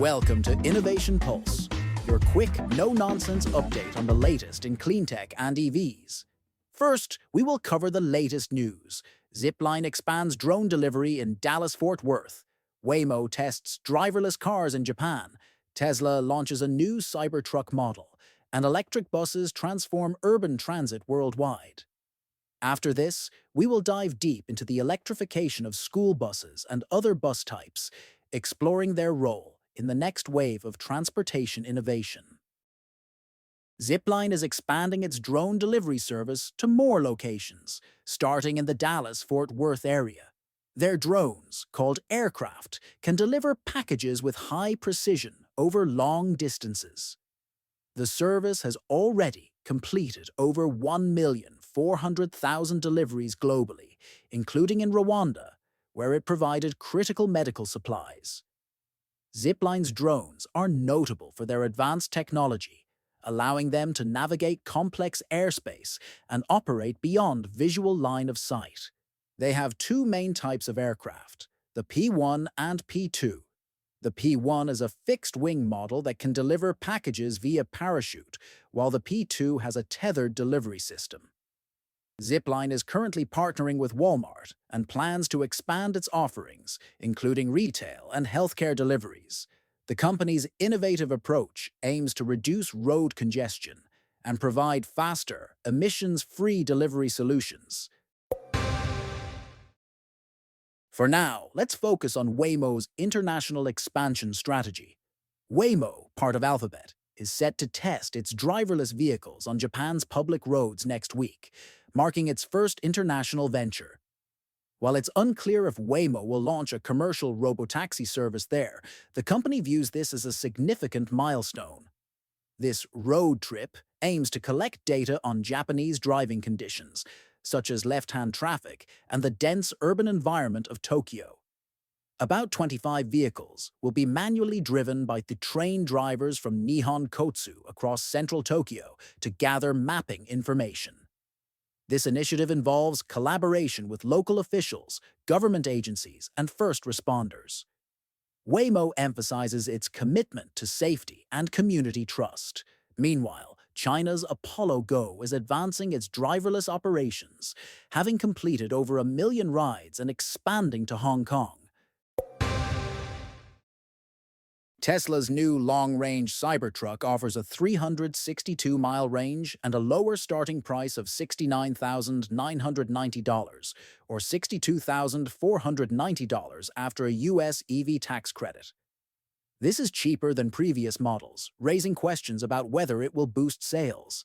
Welcome to Innovation Pulse, your quick, no-nonsense update on the latest in clean tech and EVs. First, we will cover the latest news. Zipline expands drone delivery in Dallas-Fort Worth. Waymo tests driverless cars in Japan. Tesla launches a new Cybertruck model. And electric buses transform urban transit worldwide. After this, we will dive deep into the electrification of school buses and other bus types, exploring their role in the next wave of transportation innovation. Zipline is expanding its drone delivery service to more locations, starting in the Dallas-Fort Worth area. Their drones, called aircraft, can deliver packages with high precision over long distances. The service has already completed over 1,400,000 deliveries globally, including in Rwanda, where it provided critical medical supplies. Zipline's drones are notable for their advanced technology, allowing them to navigate complex airspace and operate beyond visual line of sight. They have two main types of aircraft, the P1 and P2. The P1 is a fixed-wing model that can deliver packages via parachute, while the P2 has a tethered delivery system. Zipline is currently partnering with Walmart and plans to expand its offerings, including retail and healthcare deliveries. The company's innovative approach aims to reduce road congestion and provide faster, emissions-free delivery solutions. For now, let's focus on Waymo's international expansion strategy. Waymo, part of Alphabet, is set to test its driverless vehicles on Japan's public roads next week, marking its first international venture. While it's unclear if Waymo will launch a commercial robotaxi service there, the company views this as a significant milestone. This road trip aims to collect data on Japanese driving conditions, such as left-hand traffic and the dense urban environment of Tokyo. About 25 vehicles will be manually driven by the trained drivers from Nihon Kotsu across central Tokyo to gather mapping information. This initiative involves collaboration with local officials, government agencies, and first responders. Waymo emphasizes its commitment to safety and community trust. Meanwhile, China's Apollo Go is advancing its driverless operations, having completed over 1 million rides and expanding to Hong Kong. Tesla's new long-range Cybertruck offers a 362-mile range and a lower starting price of $69,990, or $62,490 after a U.S. EV tax credit. This is cheaper than previous models, raising questions about whether it will boost sales.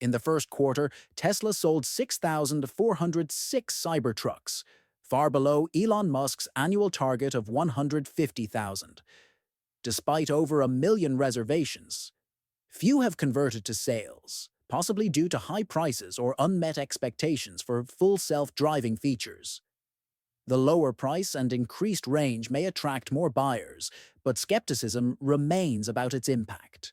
In the first quarter, Tesla sold 6,406 Cybertrucks, far below Elon Musk's annual target of 150,000. Despite over 1 million reservations, few have converted to sales, possibly due to high prices or unmet expectations for full self-driving features. The lower price and increased range may attract more buyers, but skepticism remains about its impact.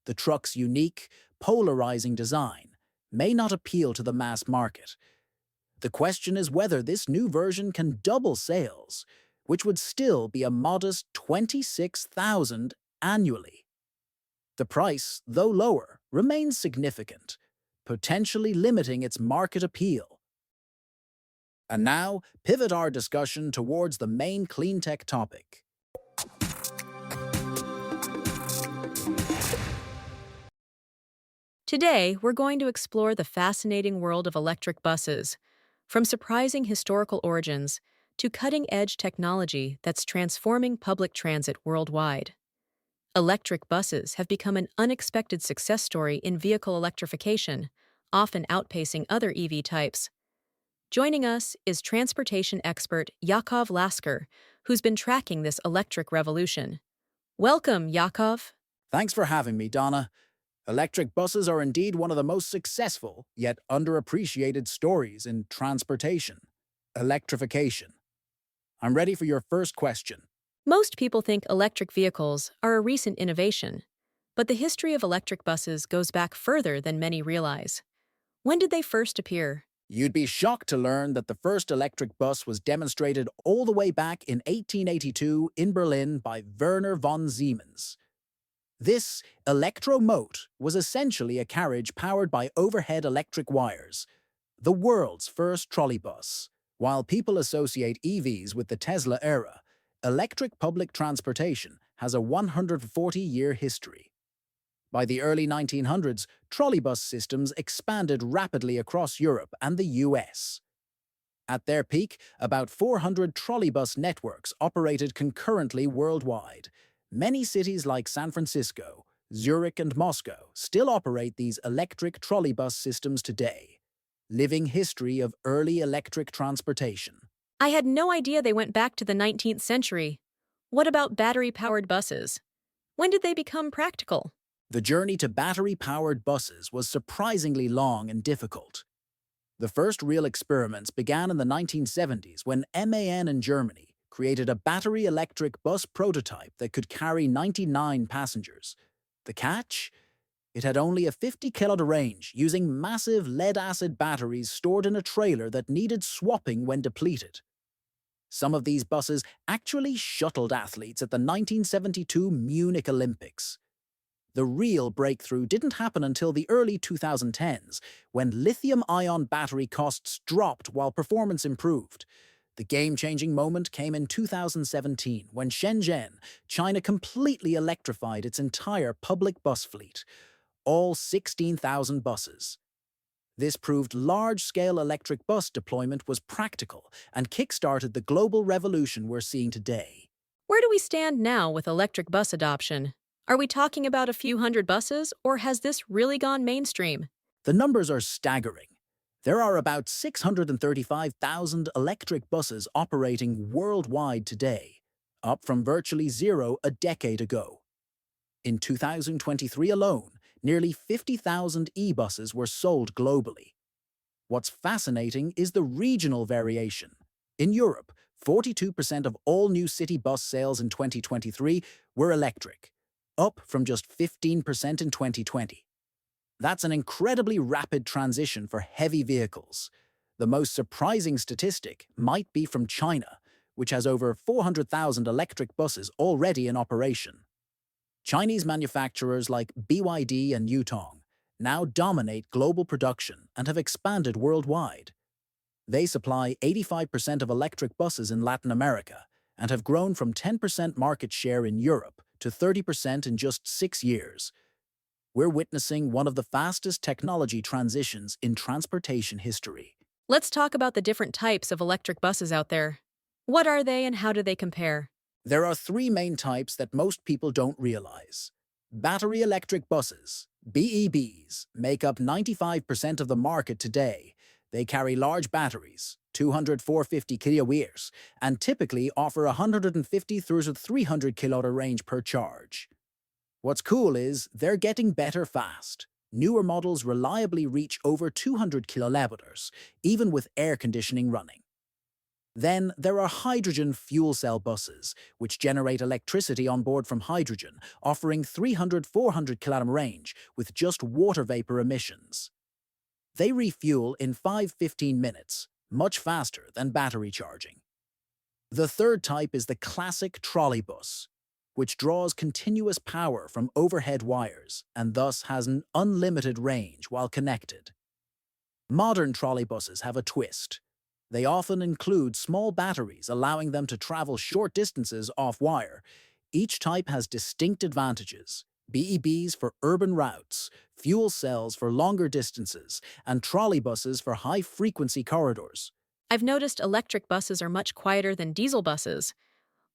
The truck's unique, polarizing design may not appeal to the mass market. The question is whether this new version can double sales, which would still be a modest $26,000 annually. The price, though lower, remains significant, potentially limiting its market appeal. And now, pivot our discussion towards the main clean tech topic. Today, we're going to explore the fascinating world of electric buses, from surprising historical origins to cutting-edge technology that's transforming public transit worldwide. Electric buses have become an unexpected success story in vehicle electrification, often outpacing other EV types. Joining us is transportation expert Yakov Lasker, who's been tracking this electric revolution. Welcome, Yakov. Thanks for having me, Donna. Electric buses are indeed one of the most successful, yet underappreciated stories in transportation. Electrification. I'm ready for your first question. Most people think electric vehicles are a recent innovation, but the history of electric buses goes back further than many realize. When did they first appear? You'd be shocked to learn that the first electric bus was demonstrated all the way back in 1882 in Berlin by Werner von Siemens. This electromote was essentially a carriage powered by overhead electric wires, the world's first trolleybus. While people associate EVs with the Tesla era, electric public transportation has a 140-year history. By the early 1900s, trolleybus systems expanded rapidly across Europe and the US. At their peak, about 400 trolleybus networks operated concurrently worldwide. Many cities like San Francisco, Zurich, and Moscow still operate these electric trolleybus systems today. Living history of early electric transportation. I had no idea they went back to the 19th century. What about battery-powered buses? When did they become practical? The journey to battery-powered buses was surprisingly long and difficult. The first real experiments began in the 1970s when MAN in Germany created a battery-electric bus prototype that could carry 99 passengers. The catch? It had only a 50-kilometer range, using massive lead-acid batteries stored in a trailer that needed swapping when depleted. Some of these buses actually shuttled athletes at the 1972 Munich Olympics. The real breakthrough didn't happen until the early 2010s, when lithium-ion battery costs dropped while performance improved. The game-changing moment came in 2017, when Shenzhen, China completely electrified its entire public bus fleet, all 16,000 buses. This proved large-scale electric bus deployment was practical and kick-started the global revolution we're seeing today. Where do we stand now with electric bus adoption? Are we talking about a few hundred buses, or has this really gone mainstream? The numbers are staggering. There are about 635,000 electric buses operating worldwide today, up from virtually zero a decade ago. In 2023 alone, nearly 50,000 e-buses were sold globally. What's fascinating is the regional variation. In Europe, 42% of all new city bus sales in 2023 were electric, up from just 15% in 2020. That's an incredibly rapid transition for heavy vehicles. The most surprising statistic might be from China, which has over 400,000 electric buses already in operation. Chinese manufacturers like BYD and Yutong now dominate global production and have expanded worldwide. They supply 85% of electric buses in Latin America and have grown from 10% market share in Europe to 30% in just 6 years. We're witnessing one of the fastest technology transitions in transportation history. Let's talk about the different types of electric buses out there. What are they and how do they compare? There are 3 main types that most people don't realize. Battery electric buses, BEBs, make up 95% of the market today. They carry large batteries, 200-450 kilowatts, and typically offer 150 through 300 kilowatt range per charge. What's cool is they're getting better fast. Newer models reliably reach over 200 kilowatt, even with air conditioning running. Then there are hydrogen fuel cell buses, which generate electricity on board from hydrogen, offering 300-400 kilowatt range with just water vapor emissions. They refuel in 5-15 minutes, much faster than battery charging. The third type is the classic trolleybus, which draws continuous power from overhead wires and thus has an unlimited range while connected. Modern trolleybuses have a twist. They often include small batteries, allowing them to travel short distances off-wire. Each type has distinct advantages: BEBs for urban routes, fuel cells for longer distances, and trolleybuses for high-frequency corridors. I've noticed electric buses are much quieter than diesel buses.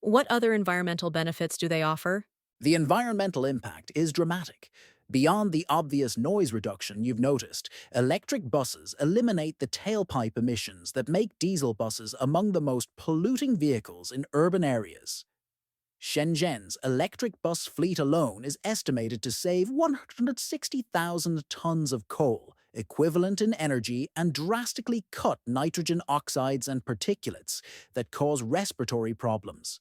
What other environmental benefits do they offer? The environmental impact is dramatic. Beyond the obvious noise reduction you've noticed, electric buses eliminate the tailpipe emissions that make diesel buses among the most polluting vehicles in urban areas. Shenzhen's electric bus fleet alone is estimated to save 160,000 tons of coal, equivalent in energy, and drastically cut nitrogen oxides and particulates that cause respiratory problems.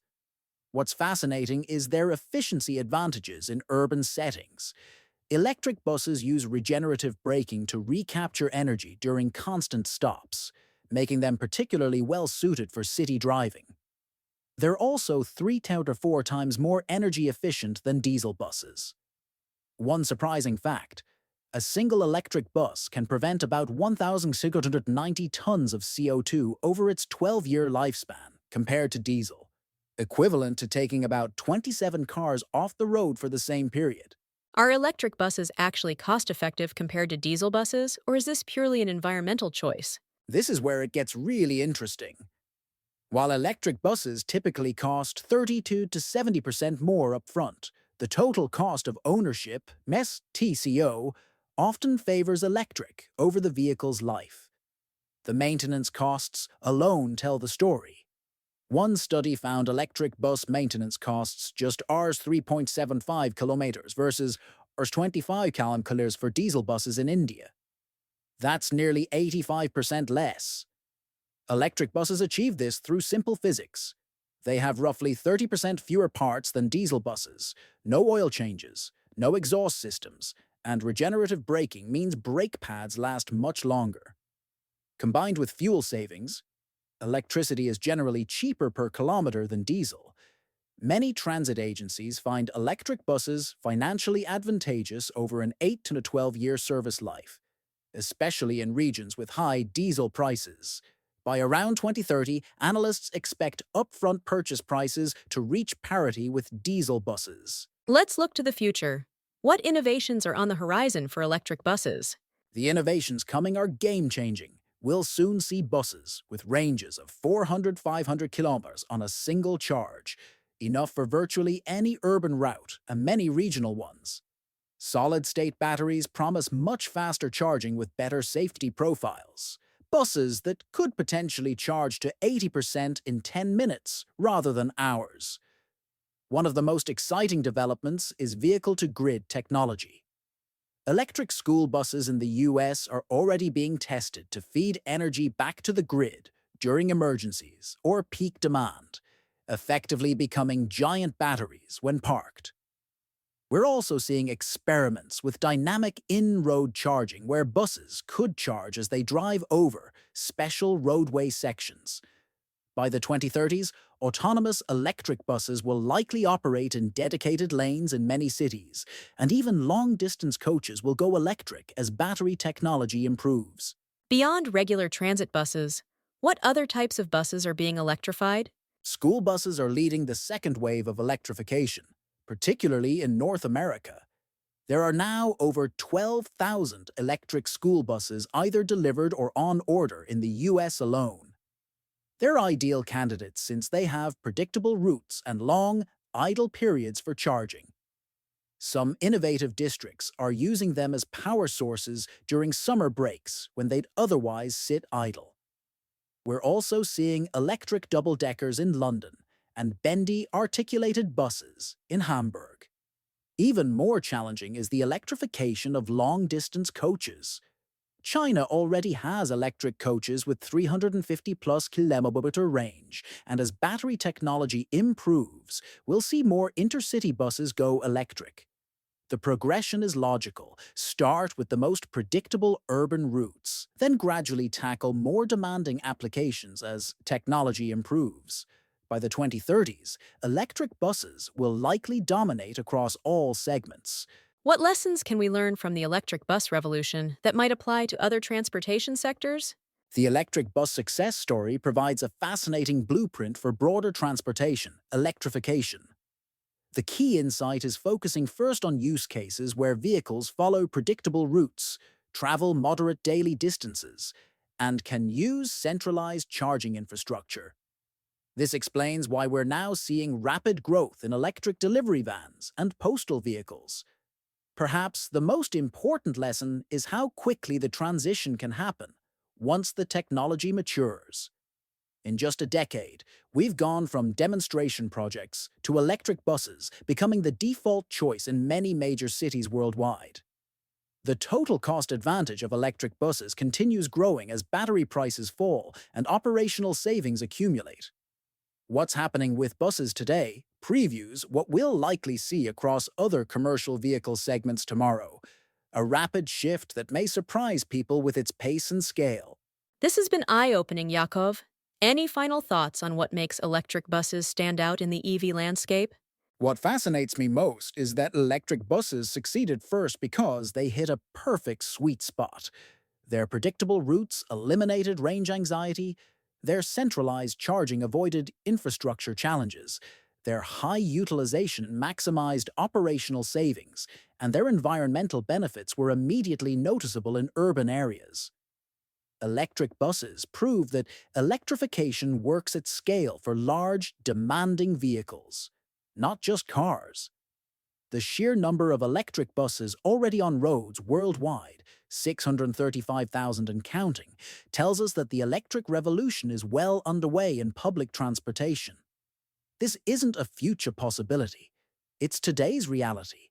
What's fascinating is their efficiency advantages in urban settings. Electric buses use regenerative braking to recapture energy during constant stops, making them particularly well-suited for city driving. They're also 3 to 4 times more energy efficient than diesel buses. One surprising fact: a single electric bus can prevent about 1,690 tons of CO2 over its 12-year lifespan, compared to diesel, equivalent to taking about 27 cars off the road for the same period. Are electric buses actually cost-effective compared to diesel buses, or is this purely an environmental choice? This is where it gets really interesting. While electric buses typically cost 32 to 70% more upfront, the total cost of ownership, MES TCO, often favors electric over the vehicle's life. The maintenance costs alone tell the story. One study found electric bus maintenance costs just Rs 3.75 kilometers versus Rs 25 kilometers for diesel buses in India. That's nearly 85% less. Electric buses achieve this through simple physics. They have roughly 30% fewer parts than diesel buses, no oil changes, no exhaust systems, and regenerative braking means brake pads last much longer. Combined with fuel savings, electricity is generally cheaper per kilometer than diesel. Many transit agencies find electric buses financially advantageous over an 8 to 12-year service life, especially in regions with high diesel prices. By around 2030, analysts expect upfront purchase prices to reach parity with diesel buses. Let's look to the future. What innovations are on the horizon for electric buses? The innovations coming are game-changing. We'll soon see buses with ranges of 400–500 kilometers on a single charge, enough for virtually any urban route and many regional ones. Solid-state batteries promise much faster charging with better safety profiles. Buses that could potentially charge to 80% in 10 minutes rather than hours. One of the most exciting developments is vehicle-to-grid technology. Electric school buses in the US are already being tested to feed energy back to the grid during emergencies or peak demand, effectively becoming giant batteries when parked. We're also seeing experiments with dynamic in-road charging where buses could charge as they drive over special roadway sections. By the 2030s, autonomous electric buses will likely operate in dedicated lanes in many cities, and even long-distance coaches will go electric as battery technology improves. Beyond regular transit buses, what other types of buses are being electrified? School buses are leading the second wave of electrification, particularly in North America. There are now over 12,000 electric school buses either delivered or on order in the US alone. They're ideal candidates since they have predictable routes and long, idle periods for charging. Some innovative districts are using them as power sources during summer breaks when they'd otherwise sit idle. We're also seeing electric double-deckers in London and bendy articulated buses in Hamburg. Even more challenging is the electrification of long-distance coaches. China already has electric coaches with 350-plus kilometer range, and as battery technology improves, we'll see more intercity buses go electric. The progression is logical. Start with the most predictable urban routes, then gradually tackle more demanding applications as technology improves. By the 2030s, electric buses will likely dominate across all segments. What lessons can we learn from the electric bus revolution that might apply to other transportation sectors? The electric bus success story provides a fascinating blueprint for broader transportation, electrification. The key insight is focusing first on use cases where vehicles follow predictable routes, travel moderate daily distances, and can use centralized charging infrastructure. This explains why we're now seeing rapid growth in electric delivery vans and postal vehicles. Perhaps the most important lesson is how quickly the transition can happen once the technology matures. In just a decade, we've gone from demonstration projects to electric buses becoming the default choice in many major cities worldwide. The total cost advantage of electric buses continues growing as battery prices fall and operational savings accumulate. What's happening with buses today previews what we'll likely see across other commercial vehicle segments tomorrow, a rapid shift that may surprise people with its pace and scale. This has been eye-opening, Yakov. Any final thoughts on what makes electric buses stand out in the EV landscape? What fascinates me most is that electric buses succeeded first because they hit a perfect sweet spot. Their predictable routes eliminated range anxiety, their centralized charging avoided infrastructure challenges, their high utilization maximized operational savings, and their environmental benefits were immediately noticeable in urban areas. Electric buses prove that electrification works at scale for large, demanding vehicles, not just cars. The sheer number of electric buses already on roads worldwide, 635,000 and counting, tells us that the electric revolution is well underway in public transportation. This isn't a future possibility. It's today's reality.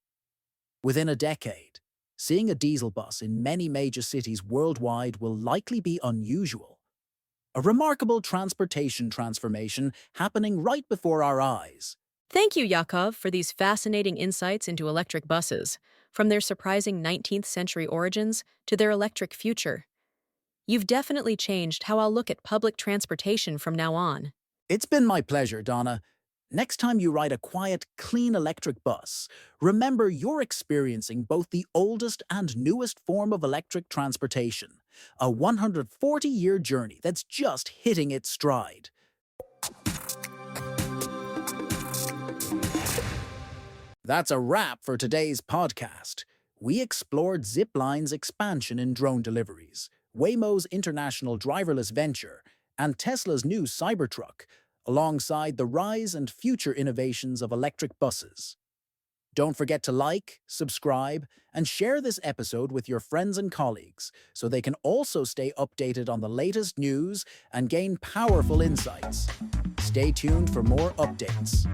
Within a decade, seeing a diesel bus in many major cities worldwide will likely be unusual. A remarkable transportation transformation happening right before our eyes. Thank you, Yakov, for these fascinating insights into electric buses, from their surprising 19th century origins to their electric future. You've definitely changed how I'll look at public transportation from now on. It's been my pleasure, Donna. Next time you ride a quiet, clean electric bus, remember you're experiencing both the oldest and newest form of electric transportation, a 140-year journey that's just hitting its stride. That's a wrap for today's podcast. We explored Zipline's expansion in drone deliveries, Waymo's international driverless venture, and Tesla's new Cybertruck, alongside the rise and future innovations of electric buses. Don't forget to like, subscribe, and share this episode with your friends and colleagues so they can also stay updated on the latest news and gain powerful insights. Stay tuned for more updates.